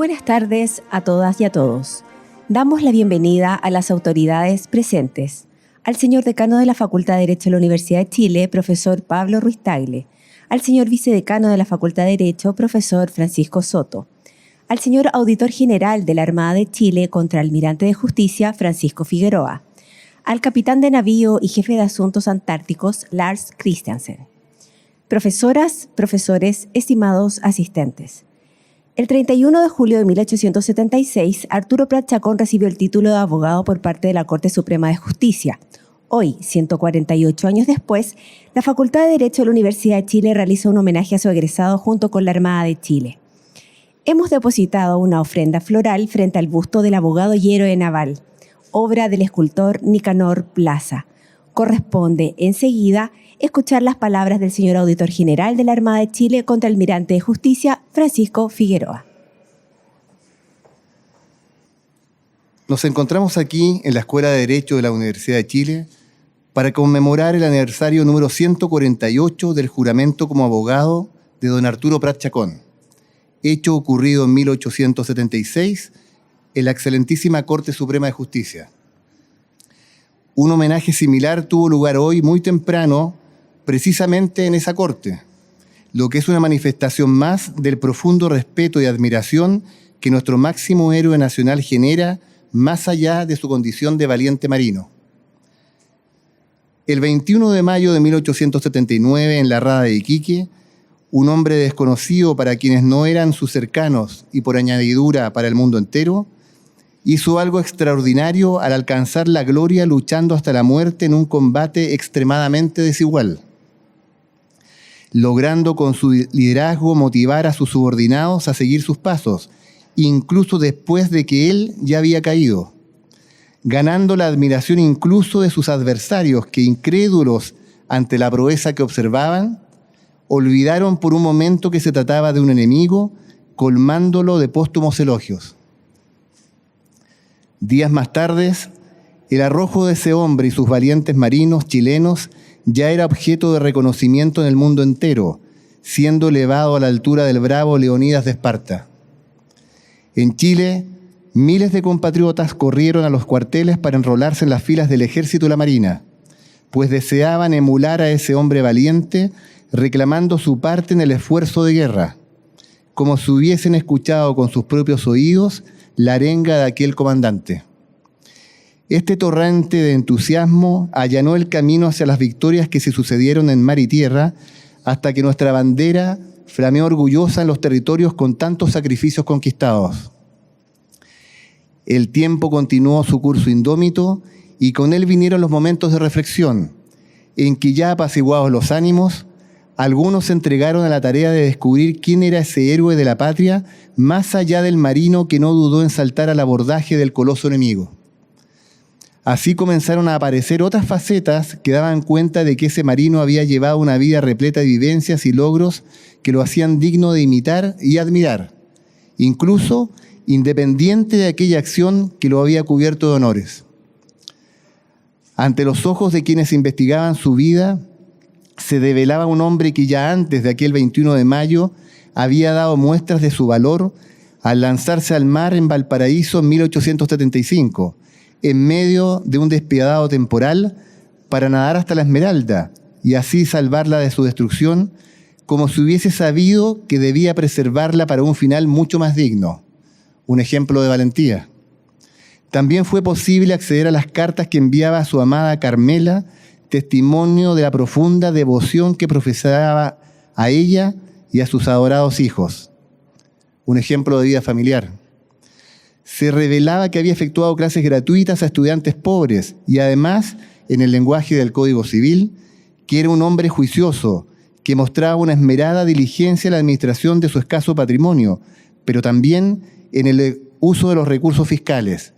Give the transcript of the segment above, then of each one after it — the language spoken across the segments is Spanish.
buenas tardes a todas y a todos. Damos la bienvenida a las autoridades presentes, al señor decano de la Facultad de Derecho de la Universidad de Chile, profesor Pablo Ruiz Tagle, al señor vicedecano de la Facultad de Derecho, profesor Francisco Soto, al señor auditor general de la Armada de Chile, contraalmirante de Justicia, Francisco Figueroa, al capitán de navío y jefe de asuntos antárticos, Lars Christiansen. Profesoras, profesores, estimados asistentes. El 31 de julio de 1876, Arturo Prat Chacón recibió el título de abogado por parte de la Corte Suprema de Justicia. Hoy, 148 años después, la Facultad de Derecho de la Universidad de Chile realiza un homenaje a su egresado junto con la Armada de Chile. Hemos depositado una ofrenda floral frente al busto del abogado y héroe naval, obra del escultor Nicanor Plaza. Corresponde, enseguida, escuchar las palabras del señor auditor general de la Armada de Chile, contraalmirante de Justicia, Francisco Figueroa. Nos encontramos aquí en la Escuela de Derecho de la Universidad de Chile para conmemorar el aniversario número 148 del juramento como abogado de don Arturo Prat Chacón, hecho ocurrido en 1876 en la excelentísima Corte Suprema de Justicia. Un homenaje similar tuvo lugar hoy muy temprano, precisamente en esa corte, lo que es una manifestación más del profundo respeto y admiración que nuestro máximo héroe nacional genera más allá de su condición de valiente marino. El 21 de mayo de 1879, en la Rada de Iquique, un hombre desconocido para quienes no eran sus cercanos y por añadidura para el mundo entero, hizo algo extraordinario al alcanzar la gloria luchando hasta la muerte en un combate extremadamente desigual, logrando con su liderazgo motivar a sus subordinados a seguir sus pasos, incluso después de que él ya había caído, ganando la admiración incluso de sus adversarios que, incrédulos ante la proeza que observaban, olvidaron por un momento que se trataba de un enemigo, colmándolo de póstumos elogios. Días más tarde, el arrojo de ese hombre y sus valientes marinos chilenos ya era objeto de reconocimiento en el mundo entero, siendo elevado a la altura del bravo Leonidas de Esparta. En Chile, miles de compatriotas corrieron a los cuarteles para enrolarse en las filas del Ejército y la Marina, pues deseaban emular a ese hombre valiente, reclamando su parte en el esfuerzo de guerra, como si hubiesen escuchado con sus propios oídos la arenga de aquel comandante. Este torrente de entusiasmo allanó el camino hacia las victorias que se sucedieron en mar y tierra, hasta que nuestra bandera flameó orgullosa en los territorios con tantos sacrificios conquistados. El tiempo continuó su curso indómito y con él vinieron los momentos de reflexión, en que ya apaciguados los ánimos, algunos se entregaron a la tarea de descubrir quién era ese héroe de la patria, más allá del marino que no dudó en saltar al abordaje del coloso enemigo. Así comenzaron a aparecer otras facetas que daban cuenta de que ese marino había llevado una vida repleta de vivencias y logros que lo hacían digno de imitar y admirar, incluso independiente de aquella acción que lo había cubierto de honores. Ante los ojos de quienes investigaban su vida, se develaba un hombre que ya antes de aquel 21 de mayo había dado muestras de su valor al lanzarse al mar en Valparaíso en 1875, en medio de un despiadado temporal, para nadar hasta la Esmeralda y así salvarla de su destrucción, como si hubiese sabido que debía preservarla para un final mucho más digno. Un ejemplo de valentía. También fue posible acceder a las cartas que enviaba a su amada Carmela, testimonio de la profunda devoción que profesaba a ella y a sus adorados hijos. Un ejemplo de vida familiar. Se revelaba que había efectuado clases gratuitas a estudiantes pobres y además, en el lenguaje del Código Civil, que era un hombre juicioso, que mostraba una esmerada diligencia en la administración de su escaso patrimonio, pero también en el uso de los recursos fiscales,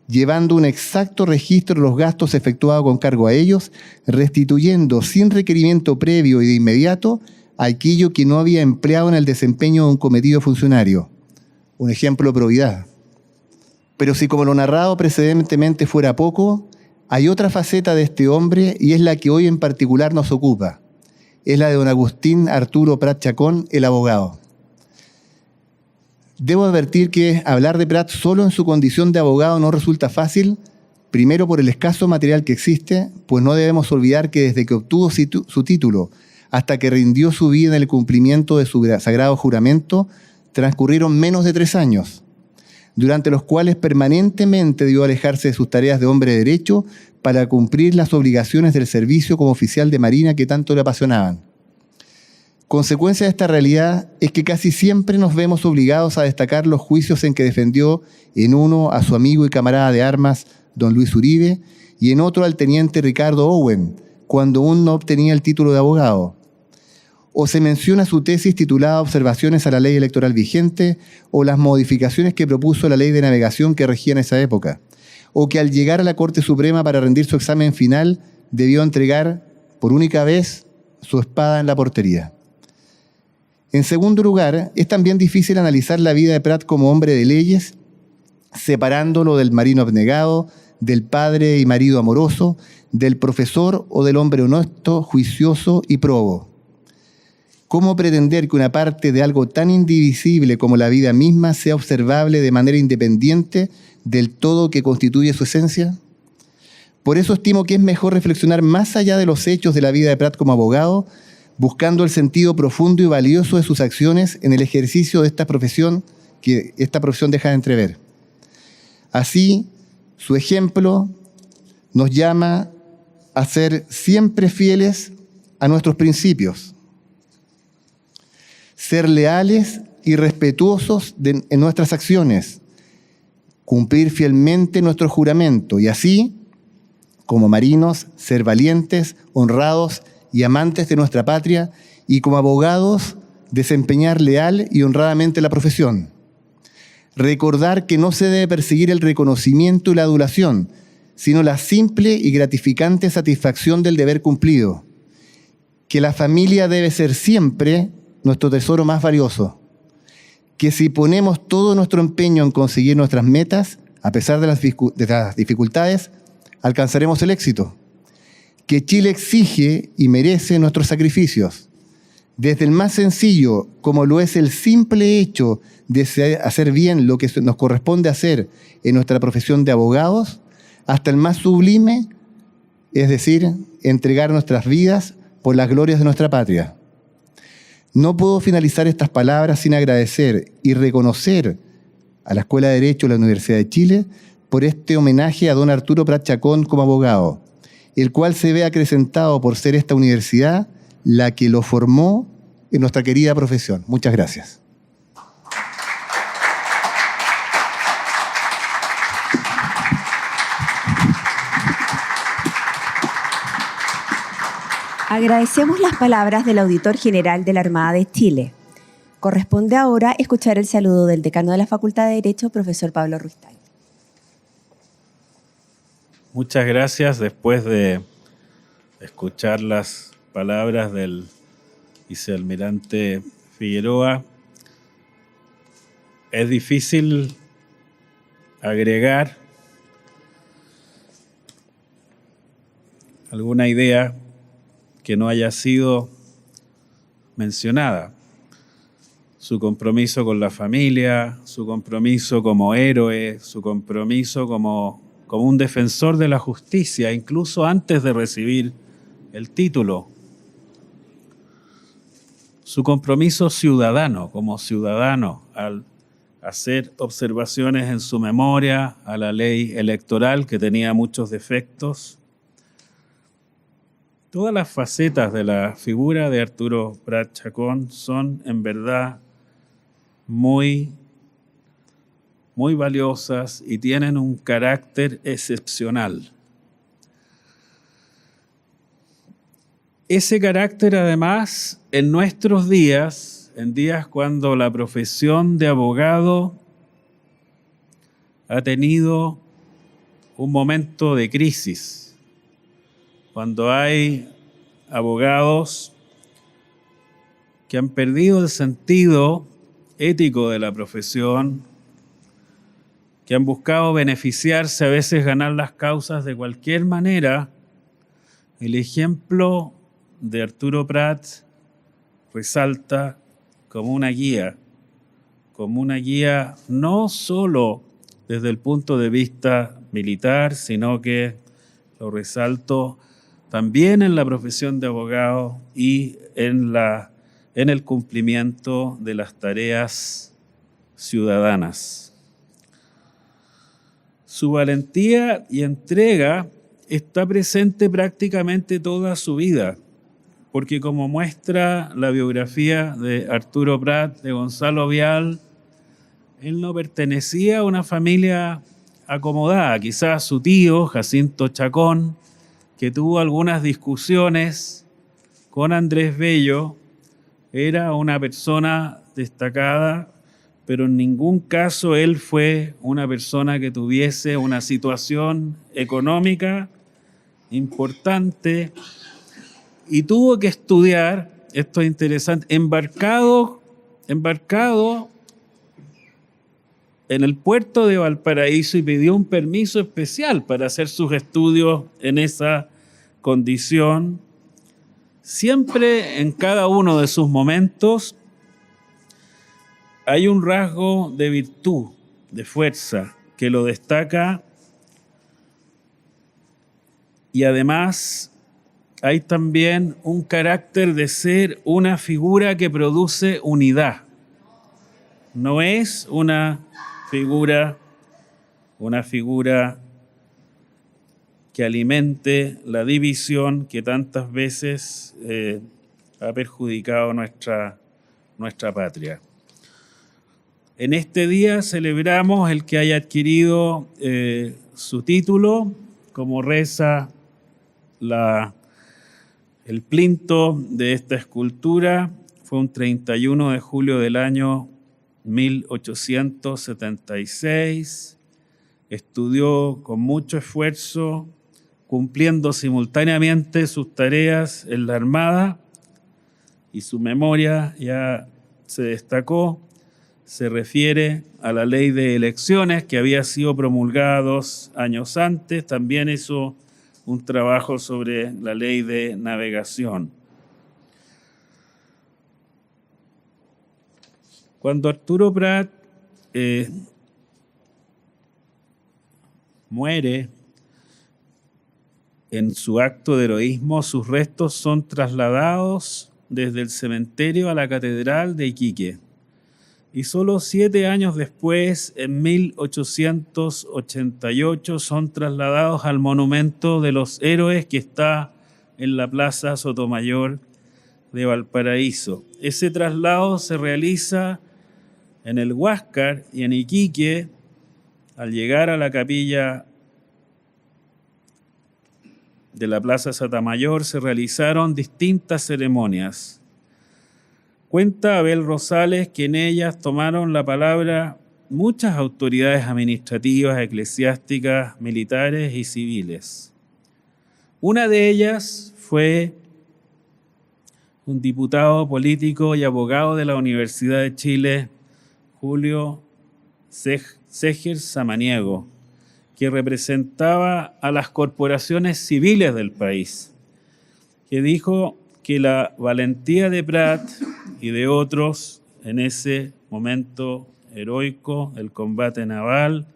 llevando un exacto registro de los gastos efectuados con cargo a ellos, restituyendo sin requerimiento previo y de inmediato aquello que no había empleado en el desempeño de un cometido funcionario. Un ejemplo de probidad. Pero si como lo narrado precedentemente fuera poco, hay otra faceta de este hombre y es la que hoy en particular nos ocupa. Es la de don Agustín Arturo Prat Chacón, el abogado. Debo advertir que hablar de Prat solo en su condición de abogado no resulta fácil, primero por el escaso material que existe, pues no debemos olvidar que desde que obtuvo su título hasta que rindió su vida en el cumplimiento de su sagrado juramento, transcurrieron menos de 3 años, durante los cuales permanentemente debió alejarse de sus tareas de hombre de derecho para cumplir las obligaciones del servicio como oficial de marina que tanto le apasionaban. Consecuencia de esta realidad es que casi siempre nos vemos obligados a destacar los juicios en que defendió en uno a su amigo y camarada de armas, don Luis Uribe, y en otro al teniente Ricardo Owen, cuando aún no obtenía el título de abogado. O se menciona su tesis titulada Observaciones a la ley electoral vigente o las modificaciones que propuso la ley de navegación que regía en esa época. O que al llegar a la Corte Suprema para rendir su examen final debió entregar por única vez su espada en la portería. En segundo lugar, es también difícil analizar la vida de Prat como hombre de leyes, separándolo del marino abnegado, del padre y marido amoroso, del profesor o del hombre honesto, juicioso y probo. ¿Cómo pretender que una parte de algo tan indivisible como la vida misma sea observable de manera independiente del todo que constituye su esencia? Por eso estimo que es mejor reflexionar más allá de los hechos de la vida de Prat como abogado, buscando el sentido profundo y valioso de sus acciones en el ejercicio de esta profesión que esta profesión deja de entrever. Así, su ejemplo nos llama a ser siempre fieles a nuestros principios, ser leales y respetuosos en nuestras acciones, cumplir fielmente nuestro juramento y así, como marinos, ser valientes, honrados y amantes de nuestra patria, y como abogados, desempeñar leal y honradamente la profesión. Recordar que no se debe perseguir el reconocimiento y la adulación, sino la simple y gratificante satisfacción del deber cumplido. Que la familia debe ser siempre nuestro tesoro más valioso. Que si ponemos todo nuestro empeño en conseguir nuestras metas, a pesar de las dificultades, alcanzaremos el éxito. Que Chile exige y merece nuestros sacrificios, desde el más sencillo, como lo es el simple hecho de hacer bien lo que nos corresponde hacer en nuestra profesión de abogados, hasta el más sublime, es decir, entregar nuestras vidas por las glorias de nuestra patria. No puedo finalizar estas palabras sin agradecer y reconocer a la Escuela de Derecho de la Universidad de Chile por este homenaje a don Arturo Prat Chacón como abogado, el cual se ve acrecentado por ser esta universidad la que lo formó en nuestra querida profesión. Muchas gracias. Agradecemos las palabras del Auditor General de la Armada de Chile. Corresponde ahora escuchar el saludo del decano de la Facultad de Derecho, profesor Pablo Ruistay. Muchas gracias. Después de escuchar las palabras del vicealmirante Figueroa, es difícil agregar alguna idea que no haya sido mencionada. Su compromiso con la familia, su compromiso como héroe, su compromiso como un defensor de la justicia, incluso antes de recibir el título. Su compromiso ciudadano, como ciudadano, al hacer observaciones en su memoria a la ley electoral que tenía muchos defectos. Todas las facetas de la figura de Arturo Prat Chacón son en verdad muy valiosas y tienen un carácter excepcional. Ese carácter, además, en nuestros días, en días cuando la profesión de abogado ha tenido un momento de crisis, cuando hay abogados que han perdido el sentido ético de la profesión, que han buscado beneficiarse, a veces ganar las causas de cualquier manera, el ejemplo de Arturo Prat resalta como una guía, como una guía no solo desde el punto de vista militar, sino que, lo resalto, también en la profesión de abogado y en el cumplimiento de las tareas ciudadanas. Su valentía y entrega está presente prácticamente toda su vida, porque como muestra la biografía de Arturo Prat, de Gonzalo Vial, él no pertenecía a una familia acomodada. Quizás su tío, Jacinto Chacón, que tuvo algunas discusiones con Andrés Bello, era una persona destacada, pero en ningún caso él fue una persona que tuviese una situación económica importante y tuvo que estudiar, esto es interesante, embarcado en el puerto de Valparaíso y pidió un permiso especial para hacer sus estudios en esa condición. Siempre en cada uno de sus momentos hay un rasgo de virtud, de fuerza, que lo destaca, y además hay también un carácter de ser una figura que produce unidad. No es una figura que alimente la división que tantas veces ha perjudicado nuestra patria. En este día celebramos el que haya adquirido su título, como reza el plinto de esta escultura. Fue un 31 de julio del año 1876, estudió con mucho esfuerzo, cumpliendo simultáneamente sus tareas en la Armada, y su memoria ya se destacó, se refiere a la ley de elecciones que había sido promulgada 2 años antes. También hizo un trabajo sobre la ley de navegación. Cuando Arturo Prat muere en su acto de heroísmo, sus restos son trasladados desde el cementerio a la Catedral de Iquique. Y solo 7 años después, en 1888, son trasladados al Monumento de los Héroes que está en la Plaza Sotomayor de Valparaíso. Ese traslado se realiza en el Huáscar y en Iquique. Al llegar a la capilla de la Plaza Sotomayor se realizaron distintas ceremonias. Cuenta Abel Rosales que en ellas tomaron la palabra muchas autoridades administrativas, eclesiásticas, militares y civiles. Una de ellas fue un diputado político y abogado de la Universidad de Chile, Julio Seger Samaniego, que representaba a las corporaciones civiles del país, que dijo que la valentía de Prat y de otros en ese momento heroico, el combate naval,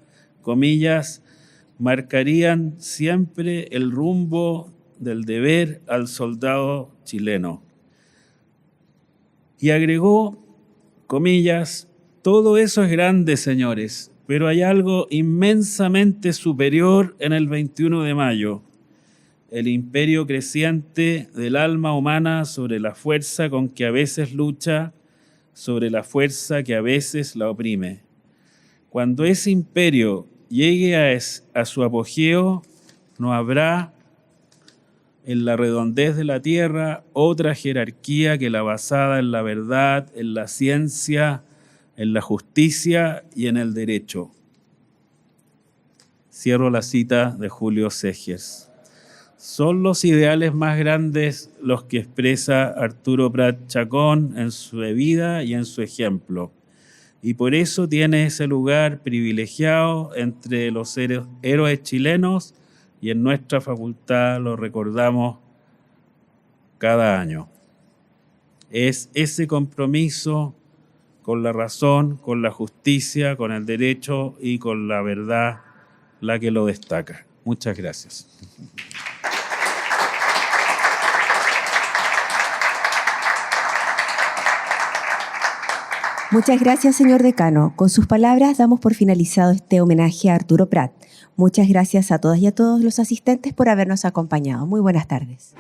comillas, marcarían siempre el rumbo del deber al soldado chileno. Y agregó, comillas, todo eso es grande, señores, pero hay algo inmensamente superior en el 21 de mayo, el imperio creciente del alma humana sobre la fuerza con que a veces lucha, sobre la fuerza que a veces la oprime. Cuando ese imperio llegue a su apogeo, no habrá en la redondez de la tierra otra jerarquía que la basada en la verdad, en la ciencia, en la justicia y en el derecho. Cierro la cita de Julio Segers. Son los ideales más grandes los que expresa Arturo Prat Chacón en su vida y en su ejemplo. Y por eso tiene ese lugar privilegiado entre los héroes chilenos, y en nuestra facultad lo recordamos cada año. Es ese compromiso con la razón, con la justicia, con el derecho y con la verdad la que lo destaca. Muchas gracias. Muchas gracias, señor decano. Con sus palabras damos por finalizado este homenaje a Arturo Prat. Muchas gracias a todas y a todos los asistentes por habernos acompañado. Muy buenas tardes.